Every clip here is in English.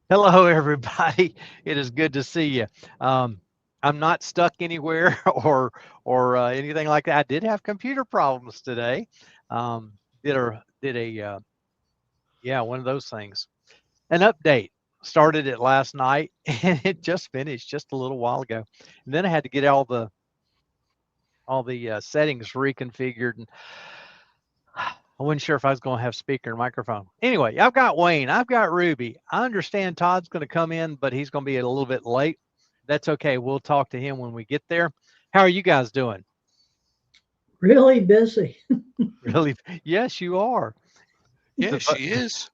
Hello, everybody. It is good to see you. Um, I'm not stuck anywhere or anything like that. I did have computer problems today. Did a yeah, one of those things. An update started it last night and it just finished just a little while ago. And then I had to get all the settings reconfigured, and I wasn't sure if I was going to have speaker and microphone. Anyway, I've got Wayne, I've got Ruby. I understand Todd's going to come in, but he's going to be a little bit late. That's okay. We'll talk to him when we get there. How are you guys doing? Really busy. Really? Yes, you are. Yeah, The, she is.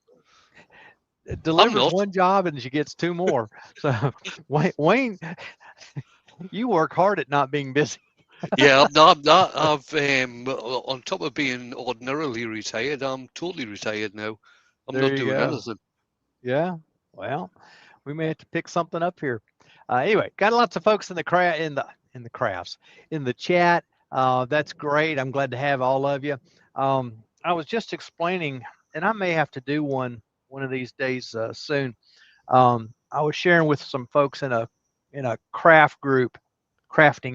I'm delivers not. one job and she gets two more. So, Wayne, you work hard at not being busy. Yeah, I'm not. On top of being ordinarily retired, I'm totally retired now. I'm There not you doing go. anything. Yeah. Well, we may have to pick something up here. Anyway, got lots of folks in the in the crafts in the chat. That's great. I'm glad to have all of you. I was just explaining, and I may have to do one of these days soon. I was sharing with some folks in a crafting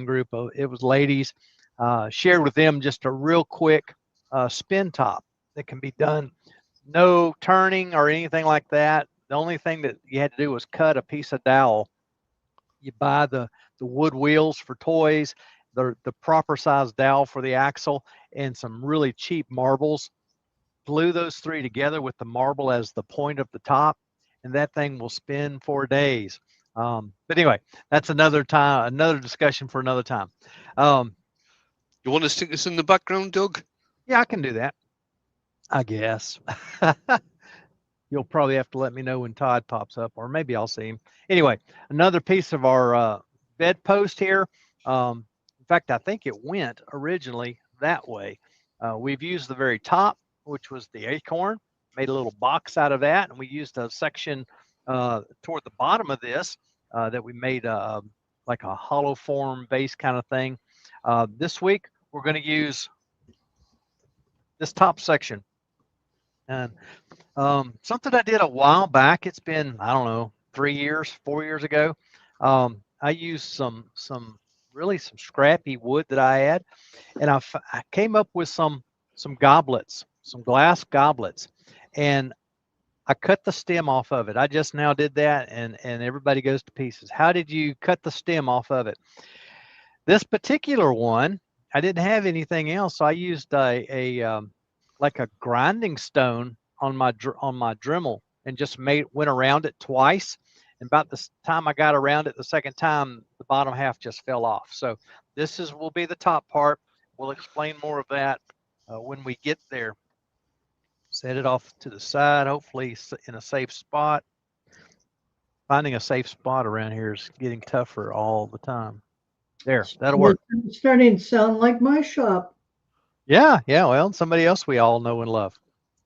group. It was ladies. Shared with them just a real quick spin top that can be done. No turning or anything like that. The only thing that you had to do was cut a piece of dowel. You buy the wood wheels for toys, the proper size dowel for the axle, and some really cheap marbles. Glue those three together with the marble as the point of the top, and that thing will spin for days. But anyway, that's another time, another discussion for another time. Um, You want to stick this in the background, Doug? yeah, I can do that, I guess. You'll probably have to let me know when Todd pops up, or maybe I'll see him. Anyway, another piece of our bedpost here. In fact, I think it went originally that way. We've used the very top, which was the acorn, made a little box out of that, and we used a section toward the bottom of this that we made like a hollow form base kind of thing. This week, we're going to use this top section. And something I did a while back. It's been, I don't know, 3 years, 4 years ago. I used some really some scrappy wood that I had, and I came up with some goblets, some glass goblets, and I cut the stem off of it. I just now did that, and everybody goes to pieces. How did you cut the stem off of it? This particular one, I didn't have anything else, so I used a like a grinding stone on my Dremel and just made went around it twice. And about the time I got around it the second time, the bottom half just fell off. So this is will be the top part. We'll explain more of that when we get there. Set it off to the side, hopefully in a safe spot. Finding a safe spot around here is getting tougher all the time. There, that'll work. It's starting to sound like my shop. Yeah, yeah. Well, somebody else we all know and love.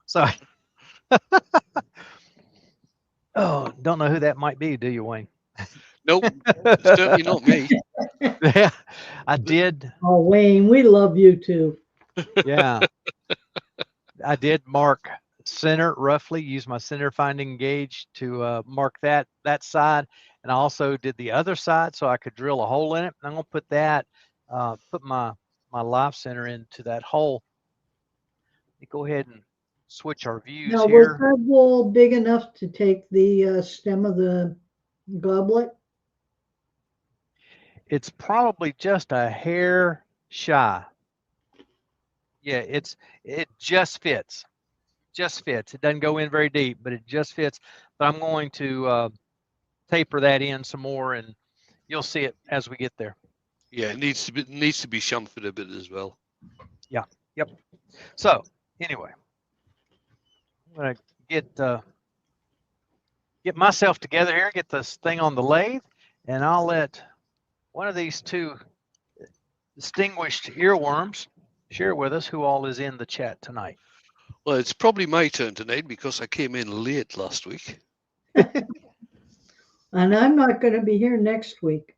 So, oh, don't know who that might be, do you, Wayne? Nope, certainly not me. Yeah, I did. Oh, Wayne, we love you too. Yeah, I did mark center roughly. Use my center finding gauge to mark that side, and I also did the other side so I could drill a hole in it. And I'm gonna put that, put my life center into that hole. Let me go ahead and switch our views Now, was here. that wall big enough to take the stem of the goblet? It's probably just a hair shy. Yeah, it just fits. Just fits. It doesn't go in very deep, but it just fits. But I'm going to taper that in some more, and you'll see it as we get there. Yeah, it needs to be chamfered a bit as well. Yeah. Yep. So anyway, I'm gonna get myself together here, get this thing on the lathe, and I'll let one of these two distinguished earworms share with us who all is in the chat tonight. Well, it's probably my turn tonight because I came in late last week. And I'm not going to be here next week.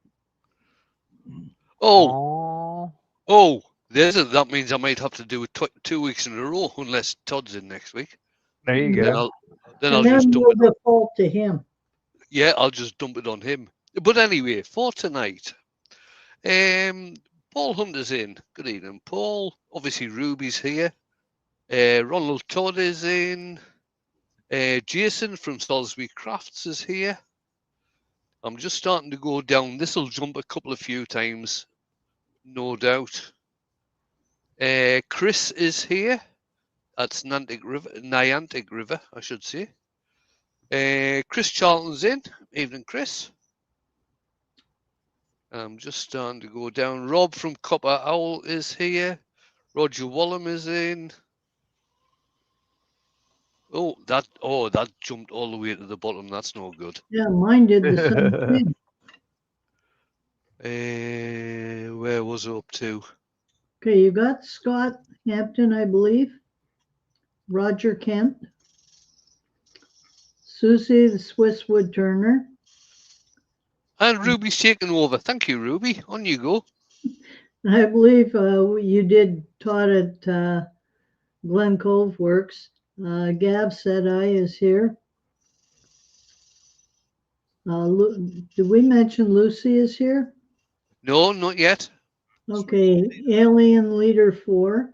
Oh, Oh, oh, that means I might have to do it 2 weeks in a row unless Todd's in next week. there you Then go. I'll then And I'll just then dump we'll it. default to him. Yeah, I'll just dump it on him. But anyway, for tonight, Paul Hunter's in. Good evening, Paul. Obviously, Ruby's here. Ronald Todd is in. Jason from Salisbury Crafts is here. I'm just starting to go down. This will jump a few times, no doubt. Chris is here. That's Niantic River, I should say. Chris Charlton's in. Evening, Chris. I'm just starting to go down. Rob from Copper Owl is here. Roger Wallum is in. Oh, that jumped all the way to the bottom. That's no good. Yeah, mine did the same thing. Where was it up to? Okay, you got Scott Hampton, I believe. Roger Kent. Susie the Swiss Wood Turner. And Ruby's taking over. Thank you, Ruby. On you go. I believe you did Todd at Glen Cove Works. Gav said I is here. Did we mention Lucy is here? No, not yet. Okay, Alien Leader 4.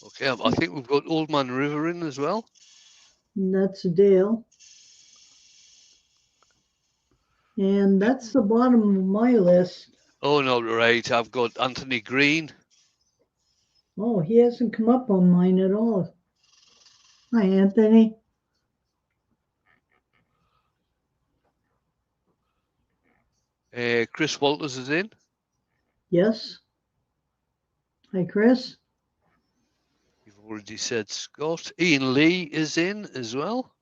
Okay, I think we've got Old Man River in as well. And that's Dale. And that's the bottom of my list. Oh, no, right. I've got Anthony Green. Oh, he hasn't come up on mine at all. Hi, Anthony. Chris Walters is in. Yes. Hi, Chris. You've already said Scott. Ian Lee is in as well.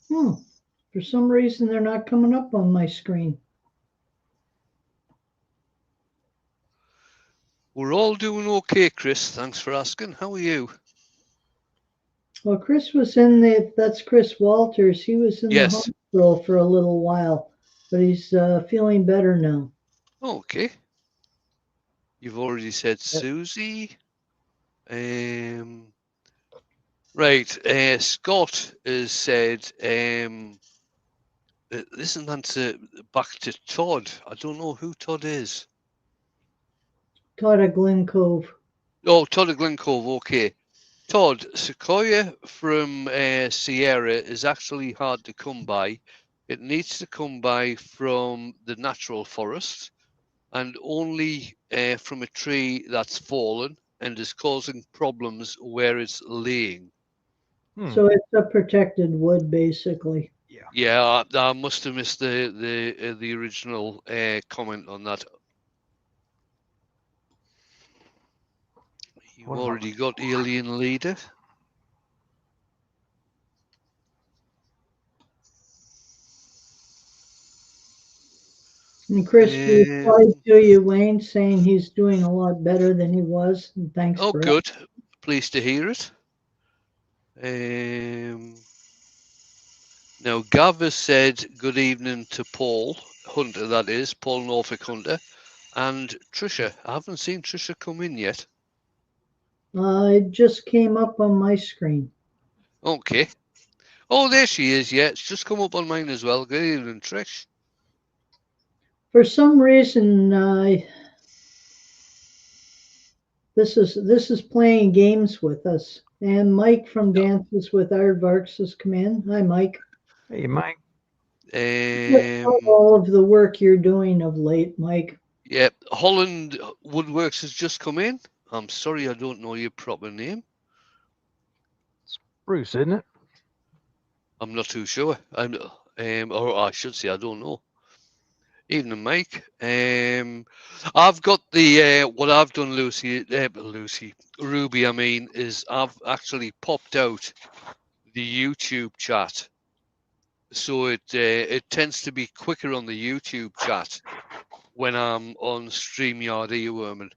For some reason, they're not coming up on my screen. We're all doing okay, Chris. Thanks for asking. How are you? Well, Chris was in that's Chris Walters. He was in the Yes. hospital for a little while, but he's feeling better now. Okay. You've already said Susie. Right. Scott has said, listen, that's back to Todd. I don't know who Todd is. Todd at Glen Cove. Oh, Todd at Glen Cove. Okay. Todd, sequoia from Sierra is actually hard to come by. It needs to come by from the natural forest and only from a tree that's fallen and is causing problems where it's laying. So it's a protected wood, basically. Yeah, I must have missed the original comment on that. You've already got Alien Leader. And Chris replied to you, Wayne, saying he's doing a lot better than he was. And thanks Oh, for good. Pleased to hear it. Now, Gav has said good evening to Paul Hunter, that is, Paul Norfolk Hunter, and Trisha. I haven't seen Trisha come in yet. It just came up on my screen. Okay. Oh, there she is. Yeah, it's just come up on mine as well. Good evening, Trish. For some reason, this is playing games with us. And Mike from Dances with Aardvarks has come in. Hi, Mike. Hey, Mike. All of the work you're doing of late, Mike. Yeah, Holland Woodworks has just come in. I'm sorry, I don't know your proper name. It's Bruce, isn't it? I'm not too sure. Or I should say, I don't know. Evening, Mike. I've got the what I've done, Ruby. I mean, is I've actually popped out the YouTube chat, so it tends to be quicker on the YouTube chat when I'm on StreamYard earworming.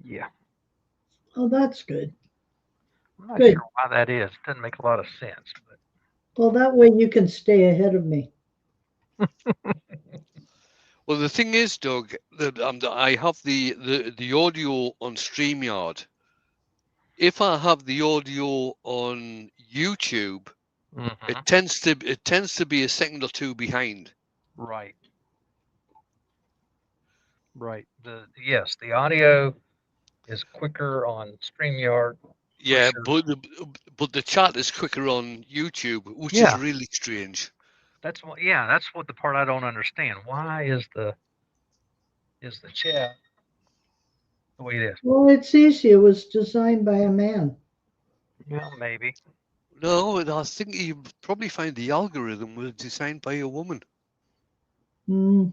Yeah. Oh, that's good. I'm not Good. sure why that is. It doesn't make a lot of sense. But Well, that way you can stay ahead of me. Well, the thing is, Doug, that I have the audio on StreamYard. If I have the audio on YouTube, Mhm. It tends to be a second or two behind. Right. Right. The audio is quicker on StreamYard. Yeah, sure. but the chat is quicker on YouTube, which is Yeah. really strange. That's what the part I don't understand. Why is the chat the way it is? Well, it's easy. It was designed by a man. Yeah, maybe. No, I think you probably find the algorithm was designed by a woman. Mm.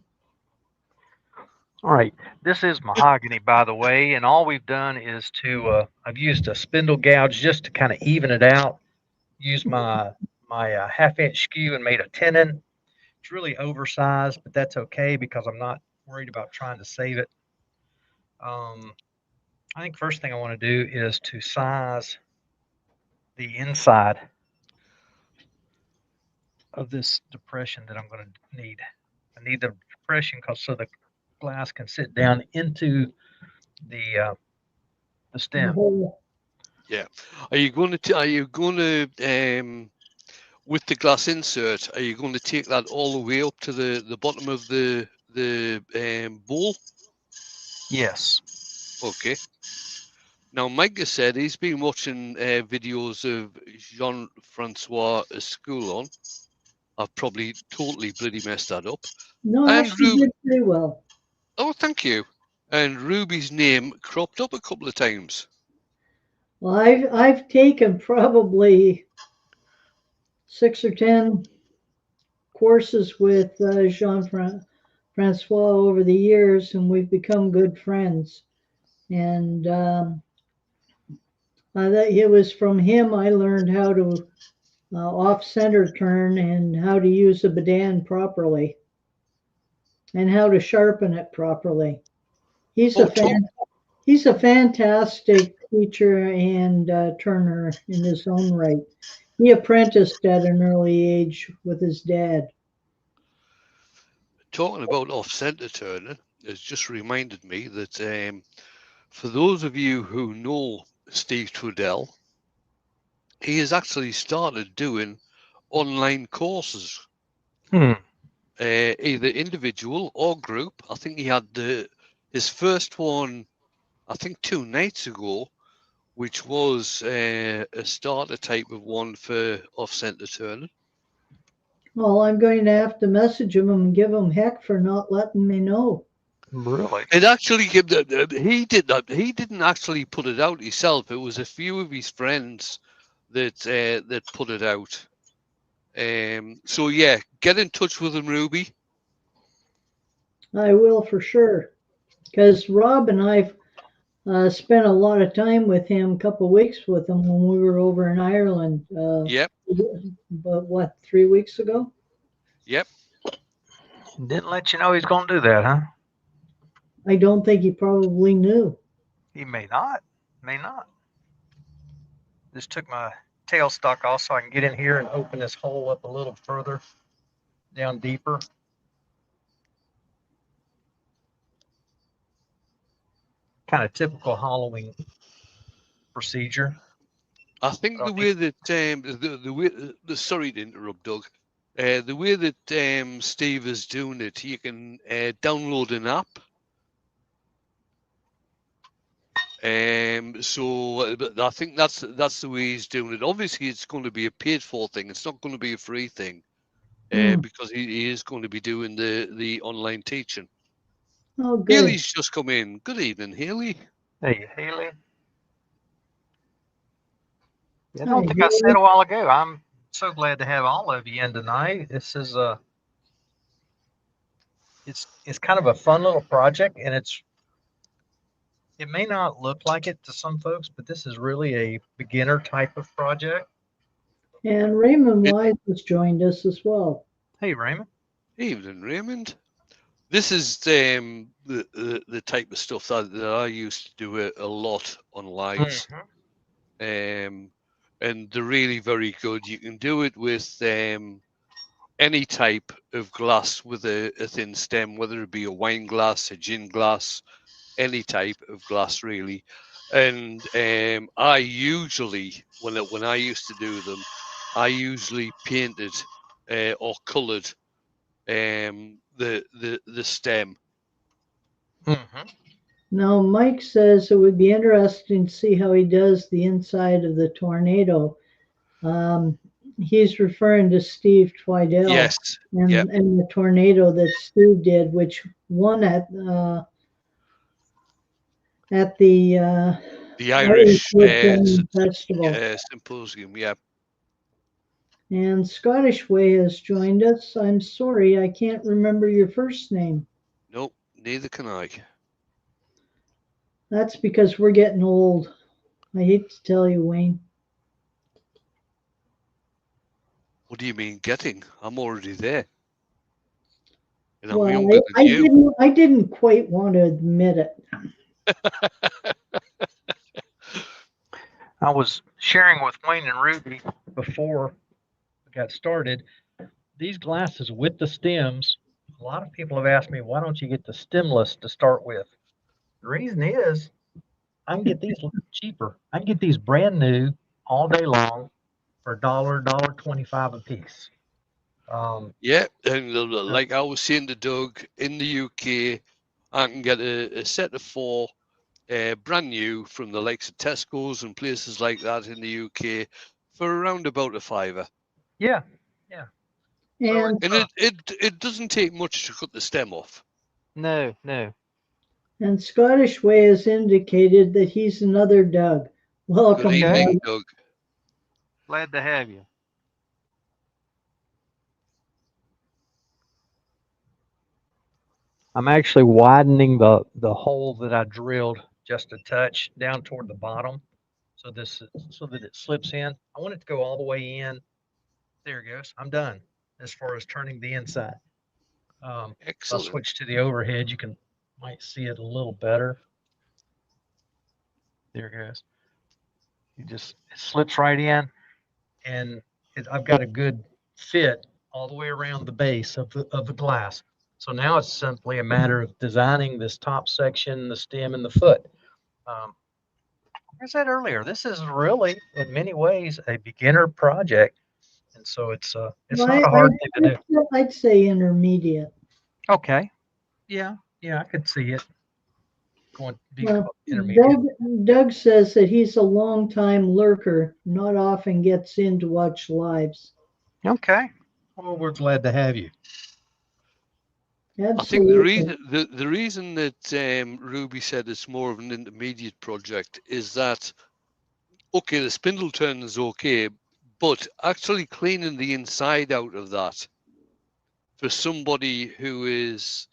All right. This is mahogany, by the way, and all we've done is I've used a spindle gouge just to kind of even it out. Used my half-inch skew and made a tenon. It's really oversized, but that's okay because I'm not worried about trying to save it. I think first thing I want to do is to size the inside of this depression that I'm going to need. I need the depression because so the glass can sit down into the The stem. whole, Yeah. Are you going to with the glass insert? Are you going to take that all the way up to the bottom of the bowl? Yes. Okay. Now, Micah said he's been watching videos of Jean-Francois Escoulon. I've probably totally bloody messed that up. no, And actually Ruby, did pretty well. oh, thank you. And Ruby's name cropped up a couple of times. Well, I've taken probably 6 or 10 courses with Jean Francois over the years, and we've become good friends. And it was from him I learned how to off center turn and how to use a bedan properly and how to sharpen it properly. He's Oh, a he's a fantastic teacher and turner in his own right. He apprenticed at an early age with his dad. talking about off-center turning has just reminded me that for those of you who know Steve Trudell, he has actually started doing online courses, either individual or group. I think he had his first one, I think 2 nights ago, which was a starter type of one for off-center turning. Well, I'm going to have to message him and give him heck for not letting me know. Really? It actually he did that. He didn't actually put it out himself. It was a few of his friends that put it out. So yeah, get in touch with him, Ruby. I will for sure. Because Rob and I've spent a lot of time with him, a couple of weeks with him when we were over in Ireland. Yep, But what, 3 weeks ago? yep. Didn't let you know he's going to do that, huh? I don't think he probably knew. He may not. May not. Just took my tailstock off so I can get in here and open this hole up a little further, down deeper. Kind of typical Halloween procedure. I think the way that the way sorry to interrupt, Doug. The way that Steve is doing it, you can download an app. So I think that's the way he's doing it. Obviously, it's going to be a paid for thing. It's not going to be a free thing, because he is going to be doing the online teaching. Oh, good. Haley's just come in. Good evening, Haley. Hey, Haley. I Hi, don't think I Haley. said a while ago. I'm so glad to have all of you in tonight. This is it's kind of a fun little project, and it may not look like it to some folks, but this is really a beginner type of project. And Raymond Wise has joined us as well. Hey, Raymond. Evening, Raymond. This is the type of stuff that I used to do a lot on lives. And they're really very good. You can do it with any type of glass with a thin stem, whether it be a wine glass, a gin glass, any type of glass really. And I usually, when I used to do them, I usually painted or coloured the stem. Mm-hmm. Now, Mike says it would be interesting to see how he does the inside of the tornado. Um, he's referring to Steve Twidell Yes. and, Yep. and the tornado that Stu did, which won at the The Irish Irish Wood Film Festival. symposium. Yeah. And Scottish Way has joined us. I'm sorry, I can't remember your first name. Nope. Neither can I. That's because we're getting old. I hate to tell you, Wayne. What do you mean getting? I'm already there. And I'm Well, younger than you. I didn't quite want to admit it. I was sharing with Wayne and Ruby before we got started. These glasses with the stems, a lot of people have asked me, why don't you get the stemless to start with? The reason is I can get these cheaper. I can get these brand new all day long for $1.25 a piece. Yeah, and like I was saying to Doug, in the UK, I can get a set of 4 brand new from the likes of Tesco's and places like that in the UK for around about £5. Yeah, yeah. And And it doesn't take much to cut the stem off. No. and Scottish Way has indicated that he's another Doug. Good Welcome, evening, Doug. Doug. Glad to have you. I'm actually widening the hole that I drilled just a touch down toward the bottom, so that it slips in. I want it to go all the way in. There it goes. I'm done as far as turning the inside. If I Excellent. switch to the overhead, you might see it a little better. There it goes. It slips right in, and I've got a good fit all the way around the base of the glass. So now it's simply a matter of designing this top section, the stem, and the foot. Like I said earlier, this is really, in many ways, a beginner project, and so it's Well, not a hard thing to do. I'd say intermediate. Okay. Yeah, I could see it going to be Well, intermediate. Doug says that he's a long-time lurker, not often gets in to watch lives. Okay. Well, we're glad to have you. I think Absolutely. the reason that Ruby said it's more of an intermediate project is that, okay, the spindle turn is okay, but actually cleaning the inside out of that for somebody who is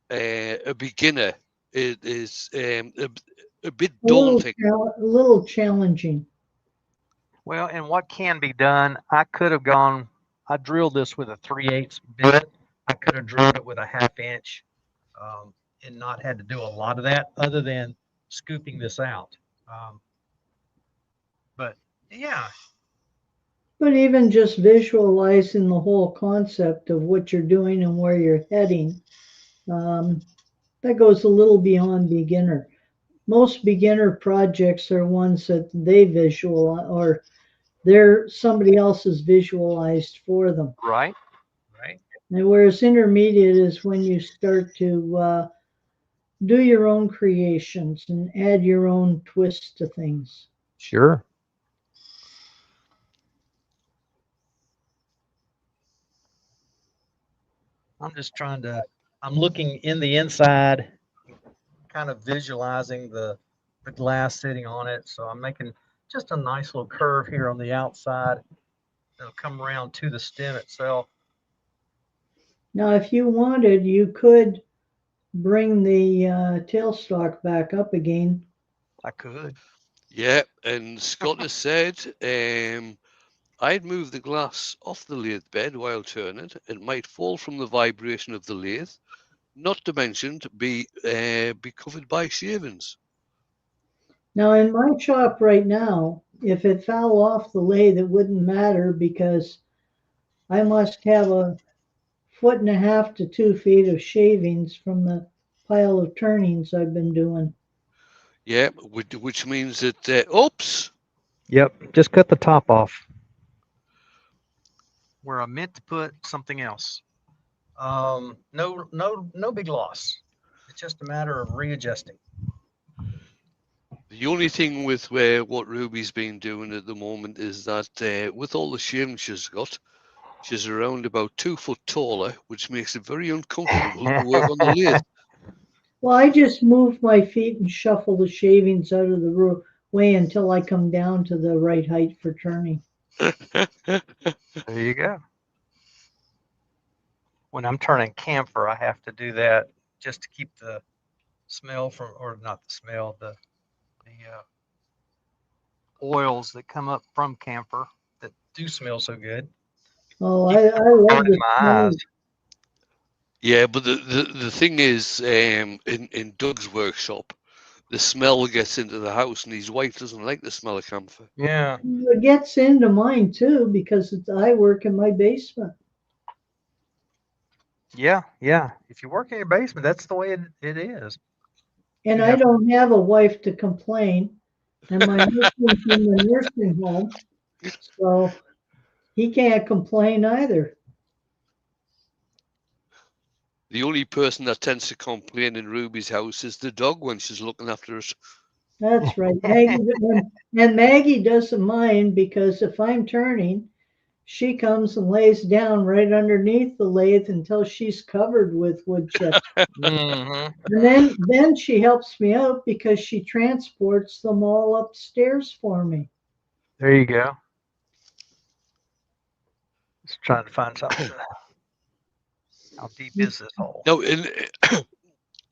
a beginner, it is a bit daunting. A little challenging. Well, and what can be done, I drilled this with a 3/8 bit. I could have drilled it with a 1/2 inch and not had to do a lot of that other than scooping this out. But yeah, But even just visualizing the whole concept of what you're doing and where you're heading, that goes a little beyond beginner. Most beginner projects are ones that they visualize or somebody else has visualized for them. right. And whereas intermediate is when you start to do your own creations and add your own twist to things. Sure. I'm looking in the inside, kind of visualizing the glass sitting on it. So I'm making just a nice little curve here on the outside. It'll come around to the stem itself. Now, if you wanted, you could bring the tailstock back up again. I could. Yeah, and Scott has said I'd move the glass off the lathe bed while turning it. It might fall from the vibration of the lathe, not to mention to be covered by shavings. Now, in my shop right now, if it fell off the lathe, it wouldn't matter because I must have 1.5 to 2 feet of shavings from the pile of turnings I've been doing. Yeah, which means that oops. Yep. Just cut the top off. where I meant to put something else. No big loss. It's just a matter of readjusting. The only thing with what Ruby's been doing at the moment is that with all the shaving she's got, she's around about 2 foot taller, which makes it very uncomfortable to work on the lathe. Well, I just move my feet and shuffle the shavings out of the way until I come down to the right height for turning. There you go. When I'm turning camphor, I have to do that just to keep the smell from, or not the smell, the oils that come up from camphor that do smell so good. Oh, I love Burning the my smell. eyes. Yeah, but the thing is, in Doug's workshop, the smell gets into the house, and his wife doesn't like the smell of camphor. Yeah. It gets into mine too because I work in my basement. Yeah. If you work in your basement, that's the way it is. And You I have- don't have a wife to complain. And my husband's in the nursing home, so he can't complain either. The only person that tends to complain in Ruby's house is the dog when she's looking after it. That's right. And Maggie doesn't mind because if I'm turning, she comes and lays down right underneath the lathe until she's covered with wood chips. Mhm. And then she helps me out because she transports them all upstairs for me. There you go. Just trying to find something. How deep is this hole? Now,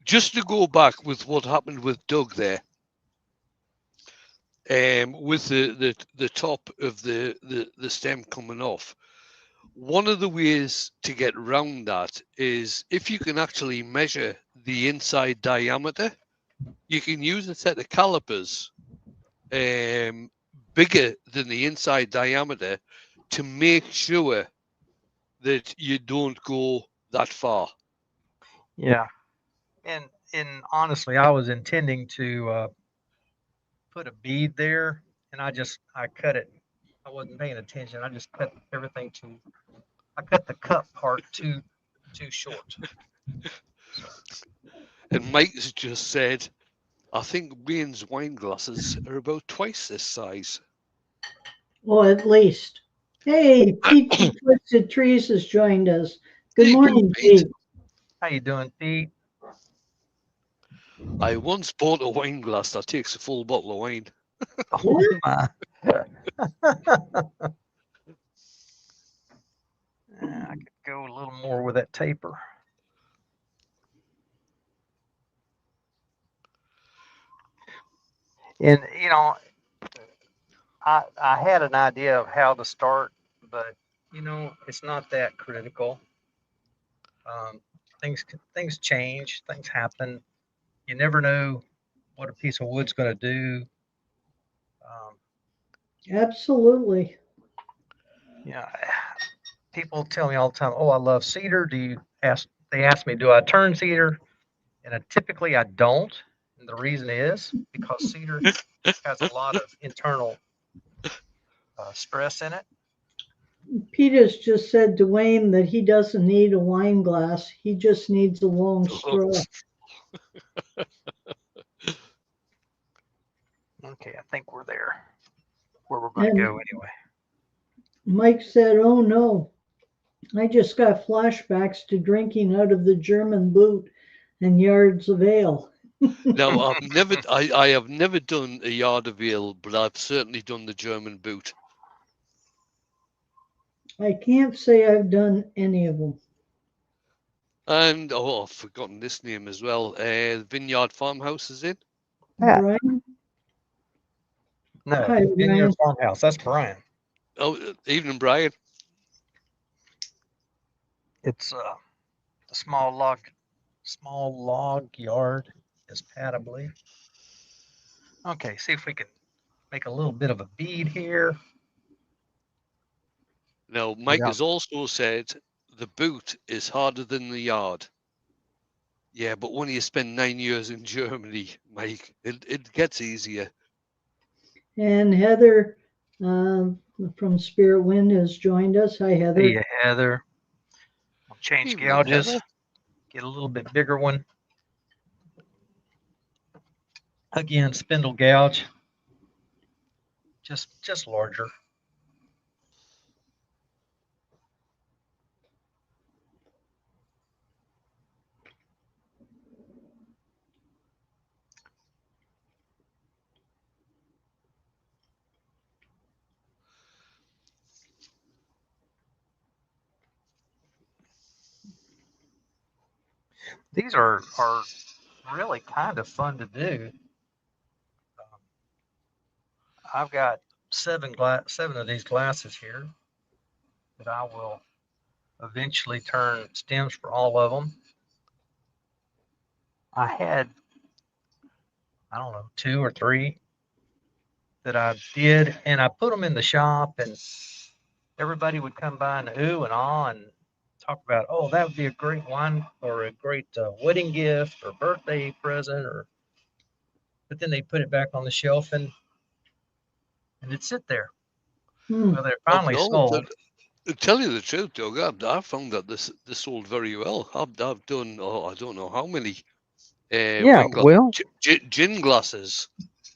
just to go back with what happened with Doug there, with the top of the stem coming off. One of the ways to get around that is if you can actually measure the inside diameter, you can use a set of calipers bigger than the inside diameter to make sure that you don't go that far. Yeah. And honestly, I was intending to put a bead there, and I cut it. I wasn't paying attention. I just cut everything too. I cut the cup part too short. And Mike has just said, I think Wayne's wine glasses are about twice this size. Oh, at least. Hey, Pete from Twisted Trees has joined us. Good Hey, morning, Pete. Pete. How you doing, Pete? I once bought a wine glass that takes a full bottle of wine. Oh my. I could go a little more with that taper. And I had an idea of how to start, but it's not that critical. Um, things change, things happen. You never know what a piece of wood's going to do. Um, Absolutely. yeah, people tell me all the time, "Oh, I love cedar." They ask me, "Do I turn cedar?" And typically I don't. And the reason is because cedar has a lot of internal stress in it. Peter's just said to Wayne that he doesn't need a wine glass. He just needs a long straw. Okay, I think we're there where we're going to And go anyway. Mike said, "Oh no, I just got flashbacks to drinking out of the German boot and yards of ale." Now, I have never done a yard of ale, but I've certainly done the German boot. I can't say I've done any of them. And, I've forgotten this name as well. Vineyard Farmhouse is in. Yeah. Brian? No, Hi, Vineyard Brian. Farmhouse. That's Brian. Oh, evening, Brian. It's a small log yard, is Pat, I believe. Okay, see if we can make a little bit of a bead here. Now, Mike Yeah. has also said the boot is harder than the yard. Yeah, but when you spend 9 years in Germany, Mike, it gets easier. And Heather from Spirit Wind has joined us. Hi, Heather. Hey, Heather. I'll change Evening, gouges. Heather. Get a little bit bigger one. Again, spindle gouge. Just larger. These are really kind of fun to do. I've got seven of these glasses here that I will eventually turn stems for all of them. I had, I don't know, 2 or 3 that I did, and I put them in the shop, and everybody would come by and ooh and ah and talk about, oh, that would be a great wine or a great wedding gift or birthday present, or. But then they put it back on the shelf and it'd sit there. Hmm. Well, they're Oh, finally no, sold. to tell you the truth, Doug, I've found that this sold very well. I've done, I don't know how many Yeah, wine glass, well, gin glasses,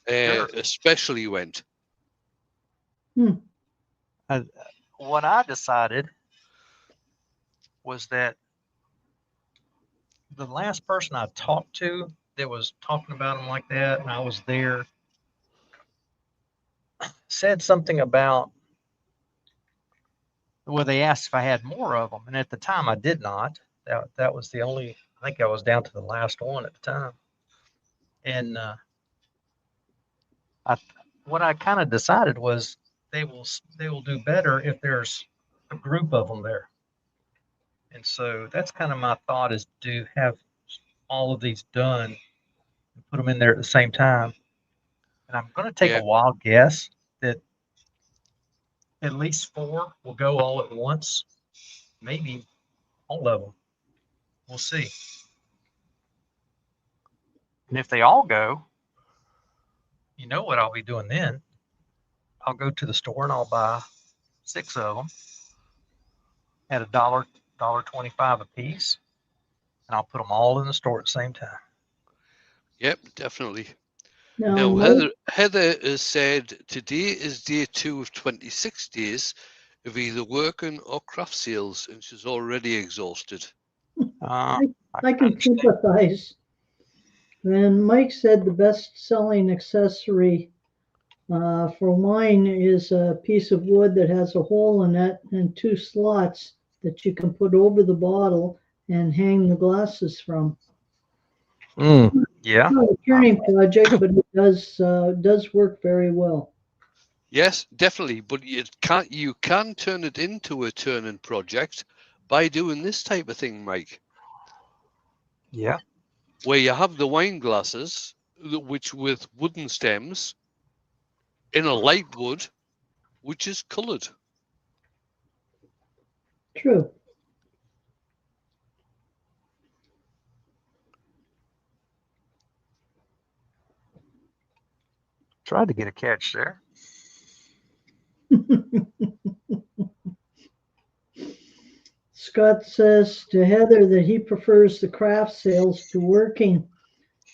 sure. especially went. What I decided was that the last person I talked to that was talking about them like that, and I was there, said something about, well, they asked if I had more of them, and at the time I did not. That was the only. I think I was down to the last one at the time, and what I kind of decided was they will do better if there's a group of them there, and so that's kind of my thought is to have all of these done and put them in there at the same time. And I'm going to take Yeah, a wild guess that at least 4 will go all at once, maybe all of them. We'll see. And if they all go, you know what I'll be doing then? I'll go to the store and I'll buy 6 of them at $1, $1.25 a piece, and I'll put them all in the store at the same time. yep, definitely. Now, Now, Mike, Heather has said today is day 2 of 26 days of either working or craft sales, and she's already exhausted. I I can understand. sympathize. And Mike said the best-selling accessory for wine is a piece of wood that has a hole in it and 2 slots that you can put over the bottle and hang the glasses from. Yeah. Not a turning project, but it does work very well. Yes, definitely, but you can turn it into a turning project by doing this type of thing, Mike, Yeah. where you have the wine glasses, which with wooden stems in a light wood, which is coloured. True. Tried to get a catch there. Scott says to Heather that he prefers the craft sales to working,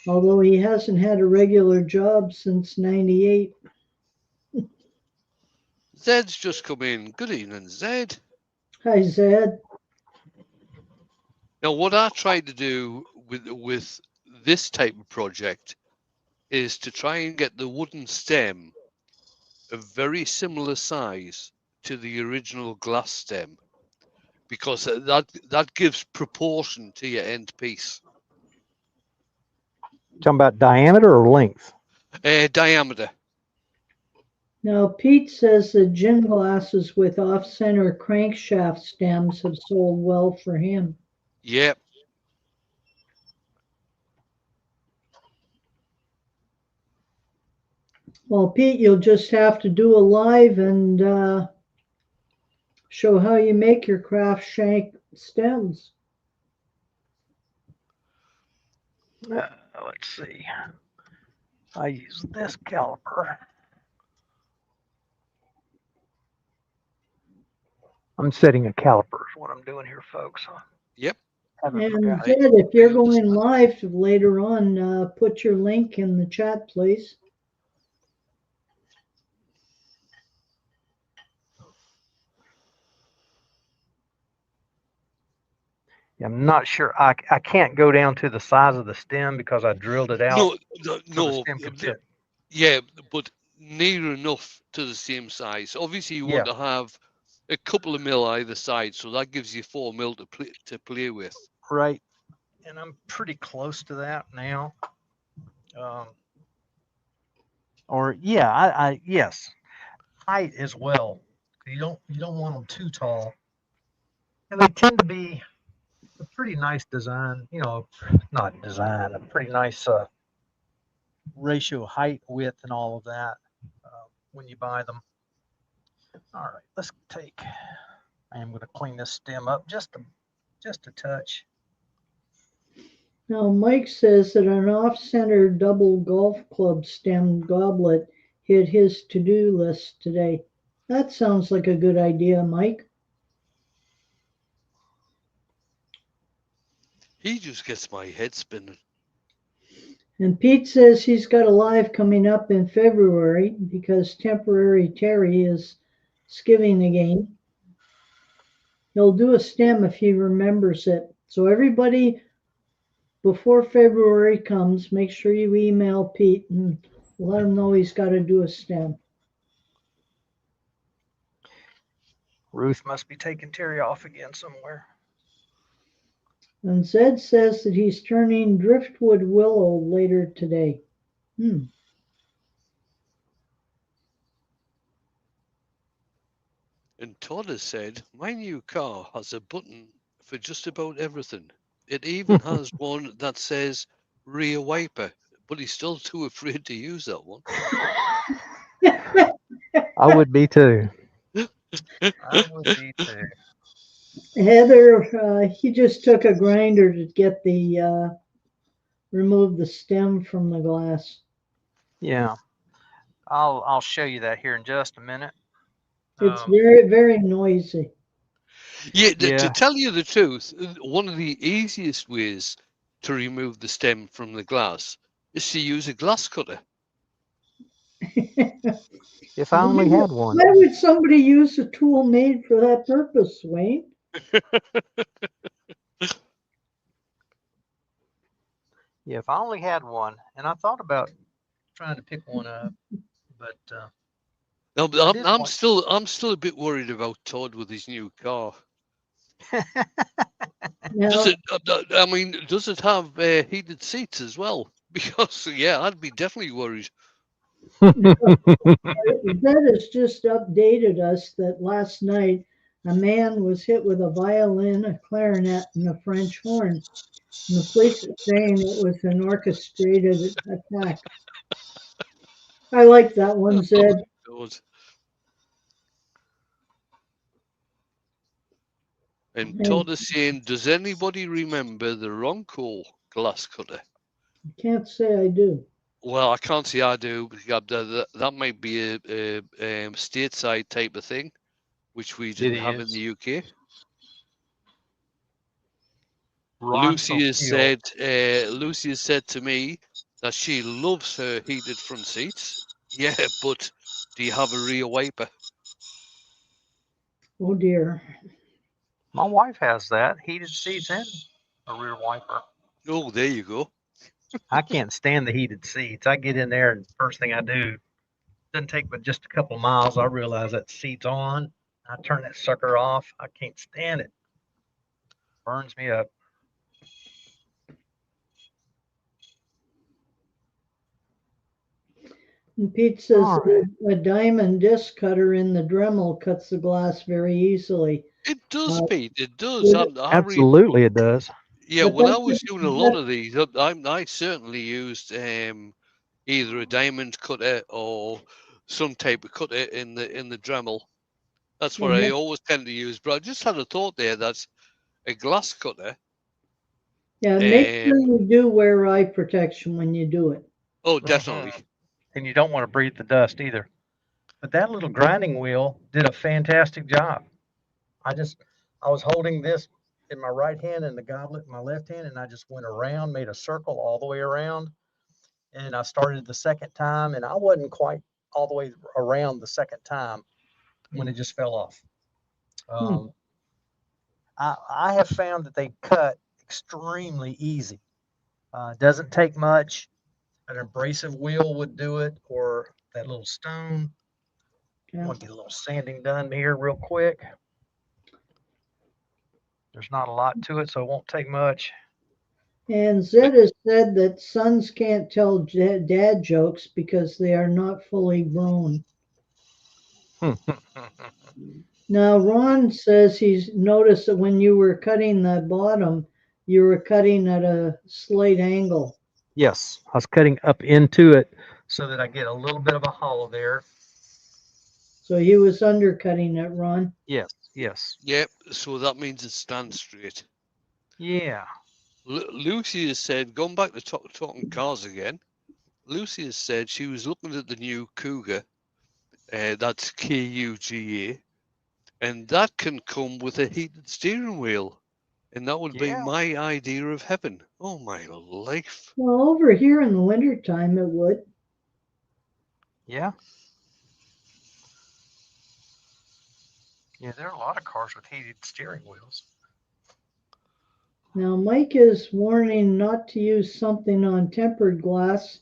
although he hasn't had a regular job since '98. Zed's just come in. Good evening, Zed. Hi, Zed. Now, what I try to do with this type of project is to try and get the wooden stem a very similar size to the original glass stem, because that gives proportion to your end piece. Talking about diameter or length? Diameter. Now, Pete says that gin glasses with off-center crankshaft stems have sold well for him. Yep. Well, Pete, you'll just have to do a live and show how you make your craft shank stems. Let's see. I use this caliper. I'm setting a caliper is what I'm doing here, folks. I Yep. haven't And forgot. Zed, if you're I going understand. live later on, put your link in the chat, please. I'm not sure. I can't go down to the size of the stem because I drilled it out No, no, so the no, stem could fit. yeah, but near enough to the same size. Obviously, you Yeah, want to have a couple of mil either side, so that gives you 4 mil to play with. right. And I'm pretty close to that now. Um, or yeah, I yes, height as well. You don't want them too tall, and they tend to be a pretty nice design. Not design, a pretty nice ratio height, width, and all of that when you buy them. All right, let's take. I am going to clean this stem up just a touch. Now, Mike says that an off-center double golf club stem goblet hit his to-do list today. That sounds like a good idea, Mike. He just gets my head spinning. And Pete says he's got a live coming up in February because temporary Terry is skiving again. He'll do a stem if he remembers it. So everybody, before February comes, make sure you email Pete and let him know he's got to do a stem. Ruth must be taking Terry off again somewhere. And Zed says that he's turning driftwood willow later today. And Todd has said, my new car has a button for just about everything. It even has one that says rear wiper, but he's still too afraid to use that one. I would be too. I would be too. Heather, he just took a grinder to get remove the stem from the glass. Yeah, I'll show you that here in just a minute. It's very, very noisy. Yeah, Yeah. to tell you the truth, one of the easiest ways to remove the stem from the glass is to use a glass cutter. If I only had one. Why would somebody use a tool made for that purpose, Wayne? Yeah, if I only had one, and I thought about trying to pick one up, but No, but I I'm, did I'm want. still I'm still a bit worried about Todd with his new car. Now, Does it? I mean, does it have heated seats as well? Because yeah, I'd be definitely worried. Zed has just updated us that last night a man was hit with a violin, a clarinet, and a French horn. And the police are saying it was an orchestrated attack. I like that one, Zed. God. And Todd is saying, does anybody remember the Ronco glass cutter? I can't say I do. Well, I can't say I do, but that might be a stateside type of thing, which we didn't have in the UK. Lucy has said to me that she loves her heated front seats. Yeah, but do you have a rear wiper? Oh dear. My wife has that heated seats and a rear wiper. Oh, there you go. I can't stand the heated seats. I get in there and first thing I do, doesn't take but just a couple miles. I realize that seat's on. I turn that sucker off. I can't stand it. Burns me up. And Pete says All a diamond disc cutter in the Dremel cuts the glass very easily. It does, Pete. It does. With- Absolutely, it does. Yeah, But when I that's was doing a lot of these, I certainly used either a diamond cutter or some type of cutter in the Dremel. That's what I always tend to use. But I just had a thought there that a glass cutter. Yeah, make sure you do wear eye protection when you do it. Oh, definitely. And you don't want to breathe the dust either. But that little grinding wheel did a fantastic job. I was holding this in my right hand and the goblet in my left hand, and I just went around, made a circle all the way around. And I started the second time, and I wasn't quite all the way around the second time when it just fell off. I have found that they cut extremely easy. Doesn't take much. An abrasive wheel would do it, or that little stone. I'm Yeah. gonna get a little sanding done here real quick. There's not a lot to it, so it won't take much. And Zed has said that sons can't tell dad jokes because they are not fully grown. Now, Ron says he's noticed that when you were cutting the bottom, you were cutting at a slight angle. Yes, I was cutting up into it so that I get a little bit of a hollow there. So he was undercutting it, Ron. Yes, yes. Yep, so that means it stands straight. Yeah. Lucy has said, going back to talking cars again, Lucy has said she was looking at the new Cougar, that's Kuga, and that can come with a heated steering wheel. And that would be Yeah. my idea of heaven. Oh, my life. Well, over here in the wintertime, it would. Yeah. Yeah, there are a lot of cars with heated steering wheels. Now, Mike is warning not to use something on tempered glass.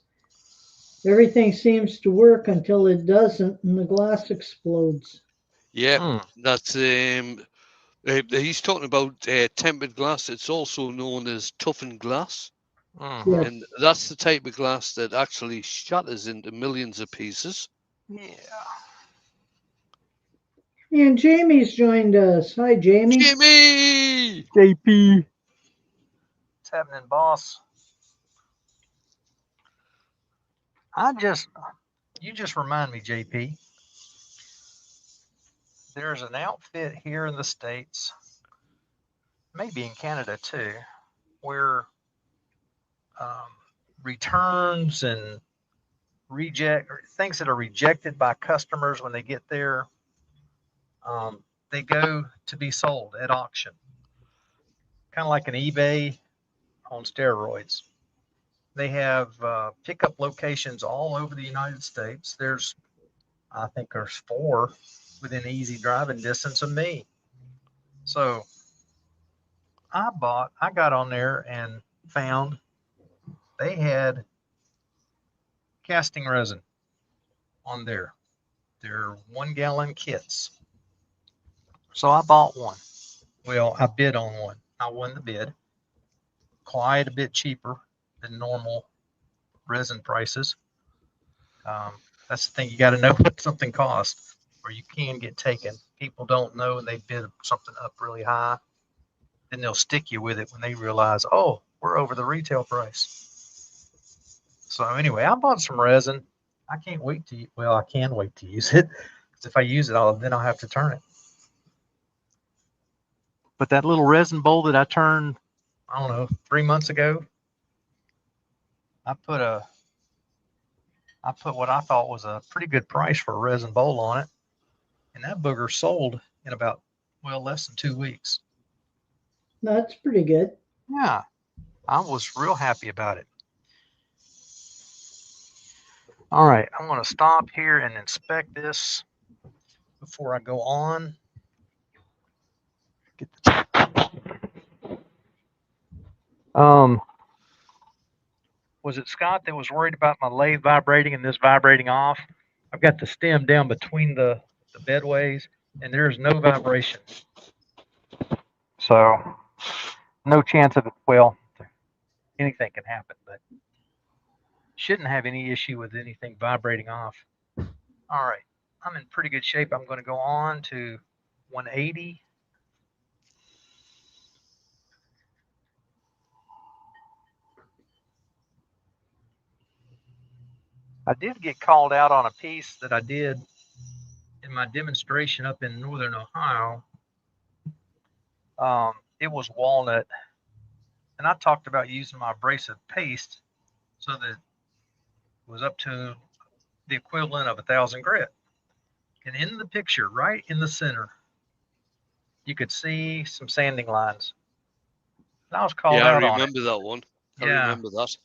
Everything seems to work until it doesn't and the glass explodes. Yep, that's he's talking about tempered glass. It's also known as toughened glass. Yes. And that's the type of glass that actually shatters into millions of pieces. Yeah. And Jamie's joined us. Hi, Jamie. Jimmy! JP. What's happening, boss? You just remind me, JP. There's an outfit here in the States, maybe in Canada too, where returns and reject or things that are rejected by customers when they get there, they go to be sold at auction, kind of like an eBay on steroids. They have pickup locations all over the United States. I think there's 4 within easy driving distance of me. So I got on there and found they had casting resin on their 1-gallon kits. So I bought one. Well, I bid on one. I won the bid. Quite a bit cheaper than normal resin prices. That's the thing. You got to know what something costs, or you can get taken. People don't know, and they bid something up really high. Then they'll stick you with it when they realize, oh, we're over the retail price. So anyway, I bought some resin. I can't wait to. Well, I can wait to use it. Because if I use it, then I'll have to turn it. But that little resin bowl that I turned, I don't know, 3 months ago, I put what I thought was a pretty good price for a resin bowl on it. And that booger sold in about, less than 2 weeks. That's pretty good. Yeah, I was real happy about it. All right, I'm going to stop here and inspect this before I go on. Get the was it Scott that was worried about my lathe vibrating and this vibrating off? I've got the stem down between the bedways, and there's no vibration. So no chance of it. Well, anything can happen, but shouldn't have any issue with anything vibrating off. All right, I'm in pretty good shape. I'm going to go on to 180. I did get called out on a piece that I did in my demonstration up in northern Ohio. It was walnut, and I talked about using my abrasive paste so that it was up to the equivalent of 1,000 grit. And in the picture, right in the center, you could see some sanding lines. And I was called Yeah, I out on it. remember that one. I Yeah, remember that.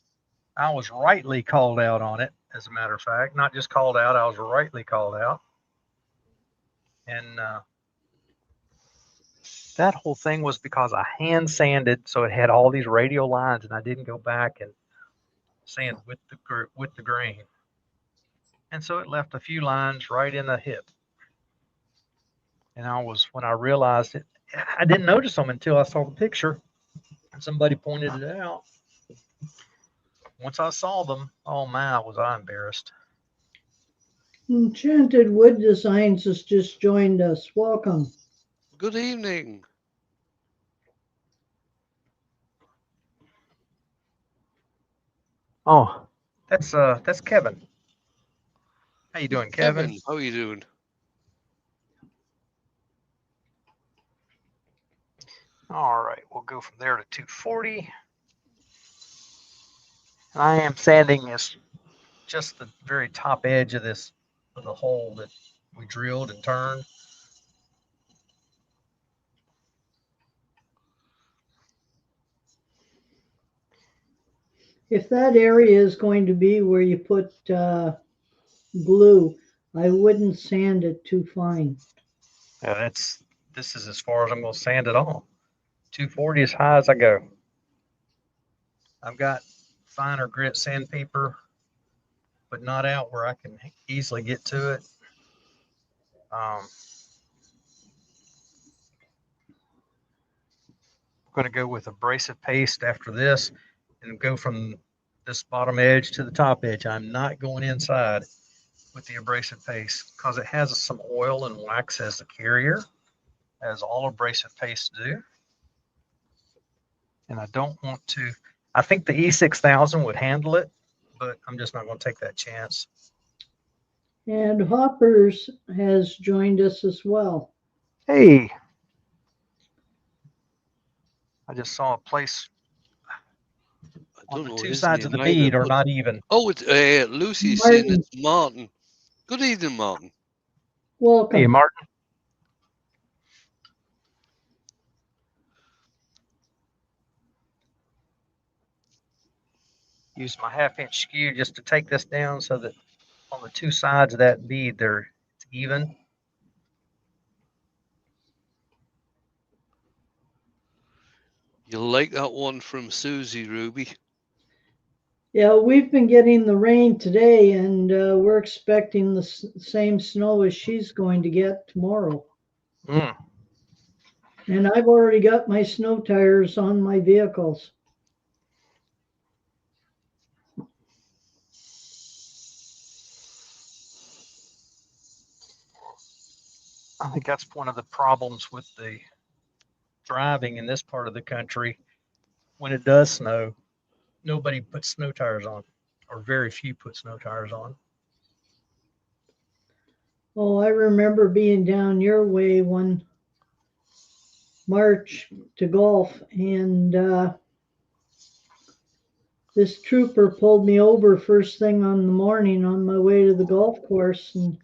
I was rightly called out on it, as a matter of fact. Not just called out, I was rightly called out. And that whole thing was because I hand sanded, so it had all these radial lines, and I didn't go back and sand with the grain. And so it left a few lines right in the hip. And when I realized it, I didn't notice them until I saw the picture and somebody pointed it out. Once I saw them, oh my, was I embarrassed. Enchanted Wood Designs has just joined us. Welcome. Good evening. Oh, that's Kevin. How you doing, Kevin? Kevin, how are you doing? All right, we'll go from there to 240. I am sanding this just the very top edge of the hole that we drilled and turned. If that area is going to be where you put glue, I wouldn't sand it too fine. Yeah, this is as far as I'm going to sand it on. 240 as high as I go. I've got finer grit sandpaper, but not out where I can easily get to it. I'm going to go with abrasive paste after this and go from this bottom edge to the top edge. I'm not going inside with the abrasive paste because it has some oil and wax as the carrier, as all abrasive pastes do. And I don't want to, I think the E6000 would handle it, but I'm just not going to take that chance. And Hoppers has joined us as well. Hey, I just saw a place on the two sides of the bead are not even. Oh, it's Lucy's saying it's Martin. Good evening, Martin. Welcome. Hey, Martin. Use my 1/2-inch skew just to take this down so that on the two sides of that bead it's even. You'll like that one from Susie, Ruby. Yeah, we've been getting the rain today, and we're expecting the same snow as she's going to get tomorrow. Mm. And I've already got my snow tires on my vehicles. I think that's one of the problems with the driving in this part of the country. When it does snow, nobody puts snow tires on, or very few put snow tires on. Oh, I remember being down your way one March to golf, and this trooper pulled me over first thing on the morning on my way to the golf course, and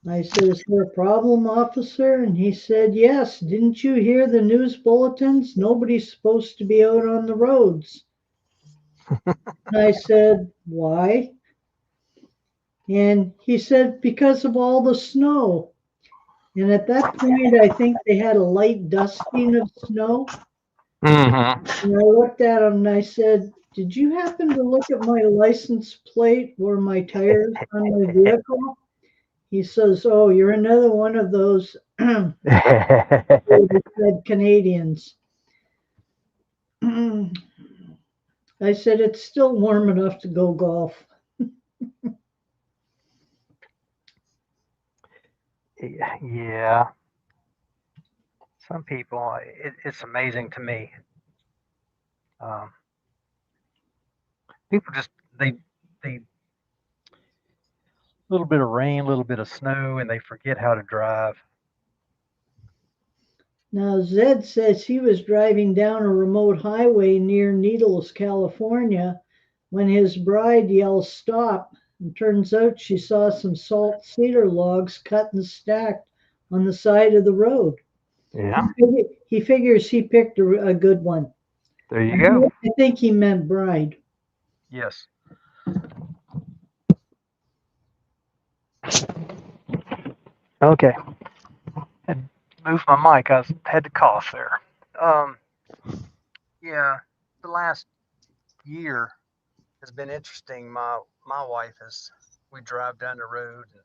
I said, "Is there a problem, officer?" And he said, "Yes, didn't you hear the news bulletins? Nobody's supposed to be out on the roads." And I said, "Why?" And he said, "Because of all the snow." And at that point, I think they had a light dusting of snow. Mm-hmm. And I looked at him and I said, "Did you happen to look at my license plate or my tires on my vehicle?" He says, "Oh, you're another one of those Canadians." I said, "It's still warm enough to go golf." Yeah. Some people, it's amazing to me. People just, they, little bit of rain, a little bit of snow, and they forget how to drive. Now, Zed says he was driving down a remote highway near Needles, California, when his bride yells, "Stop." And turns out she saw some salt cedar logs cut and stacked on the side of the road. Yeah. He figures he picked a good one. There you go. I think he meant bride. Yes. Okay. Had moved my mic. I had to cough there. Yeah. The last year has been interesting. My wife we drive down the road and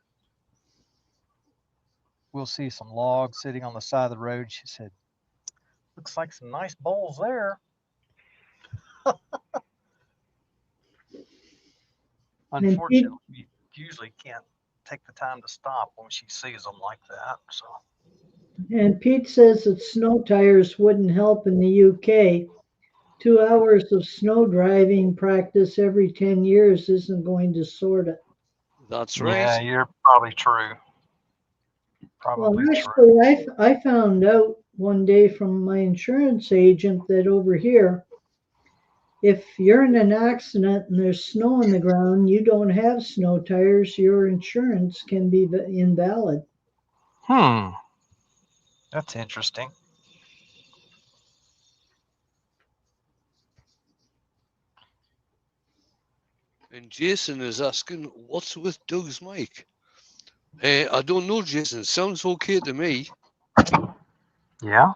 we'll see some logs sitting on the side of the road. She said, "Looks like some nice bowls there." And Pete, Unfortunately, you usually can't take the time to stop when she sees them like that. So and Pete says that snow tires wouldn't help in the UK. 2 hours of snow driving practice every 10 years isn't going to sort it. That's yeah, right. you're probably true. Well, Probably true. actually, I found out one day from my insurance agent that over here, if you're in an accident and there's snow on the ground, you don't have snow tires, your insurance can be invalid. That's interesting. And Jason is asking, what's with Doug's mic? I don't know, Jason. Sounds okay to me. Yeah.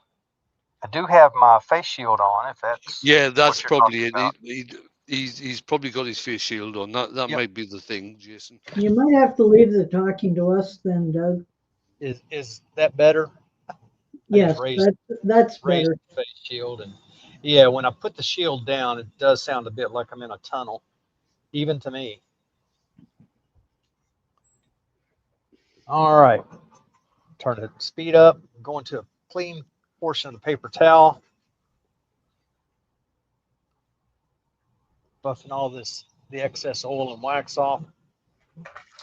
I do have my face shield on, if that's Yeah, what that's you're probably talking about. it. He's probably got his face shield on. That Yep. might be the thing, Jason. You might have to leave the talking to us then, Doug. Is that better? I just Yes, that's raised better. the face shield, and yeah, when I put the shield down, it does sound a bit like I'm in a tunnel, even to me. All right, turn the speed up. Going to a clean portion of the paper towel, buffing all the excess oil and wax off.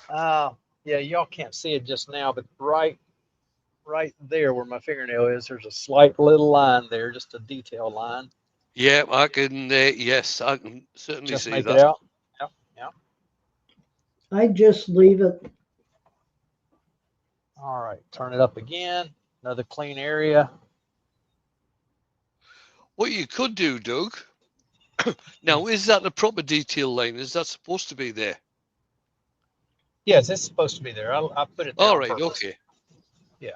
Yeah, y'all can't see it just now, but right there where my fingernail is, there's a slight little line there, just a detail line. Yeah, I can. Yes, I can certainly Just see make it that. out. Yep, yep. I just leave it. All right, turn it up again. Another clean area. What you could do, Doug. Now, is that a proper detail line? Is that supposed to be there? Yes, it's supposed to be there. I put it there All on right, purpose. okay. Yeah.